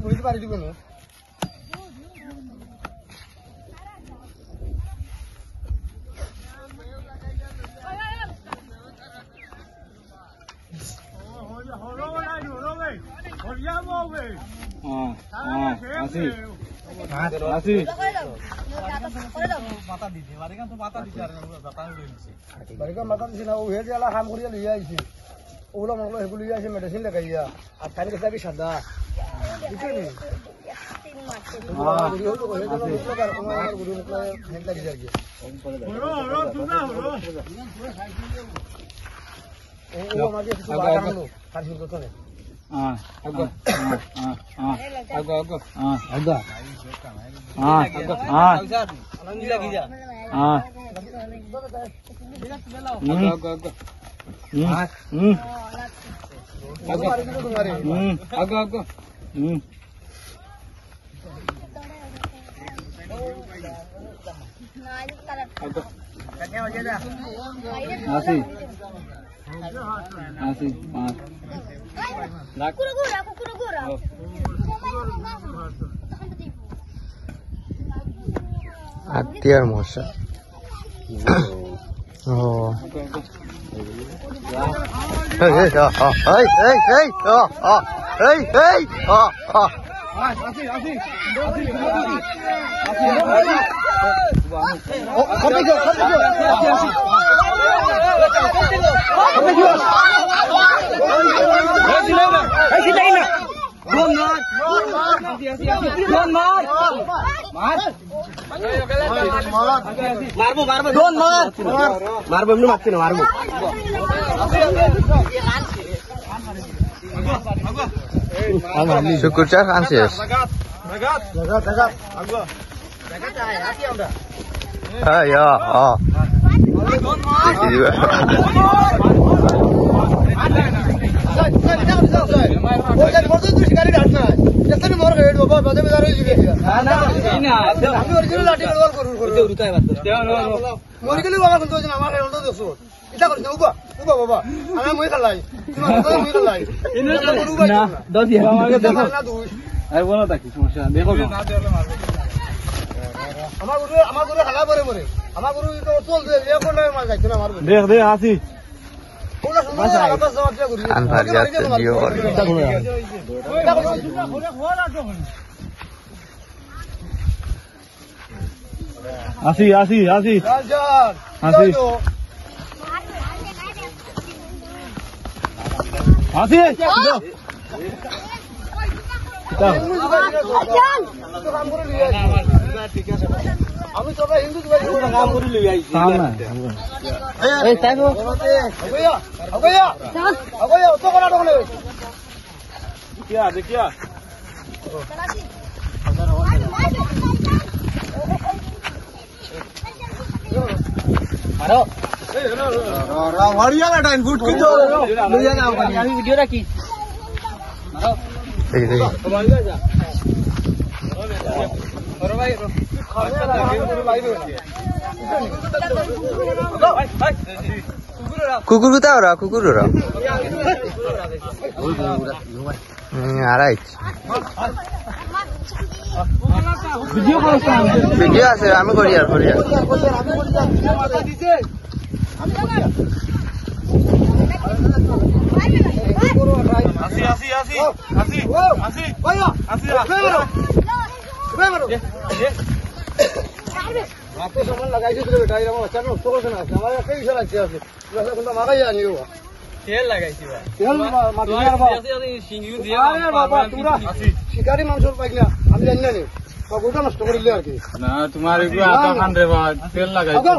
বুঝতে পারি দিব না মাথা দিছে না ও হে যে কাম করিয়া লইয়া আইছে ওগুলো মগলো সেগুলো লইয়া আইছে মেডিসিন লাগাইয়া আর খালি কাছে সাদা বুঝলি Atiar mosa. Oh. Hey, hey, hey, hey, hey, hey, hey, Syukur cah ansias. Jagat. Ya, আমি সবাই হিন্দু কাম করে লই আইছি এই তাইগো আগয়া তো করা দলে দেখিয়া মারো হরিয়া বেটা ইনপুট কি তো লইয়া নাও আমি ভিডিও রাখি মারো এই তোমার যা ওরে ভাই কুকুর কোথায় ওরা কুকুর ওরা ভিডিও আছে আমি করি আর লাগাইছি বেটা এরকম আচ্ছা নষ্ট করছে না আমার একটা ইচ্ছা লাগছে আছে কিন্তু মাগাই জানি ও তেল লাগাইছি তেল বাবা তোমরা শিকারি মাংস পাই না আমি জানি না সব ওটা নষ্ট করিলে আর কি না তোমার তেল লাগাইছি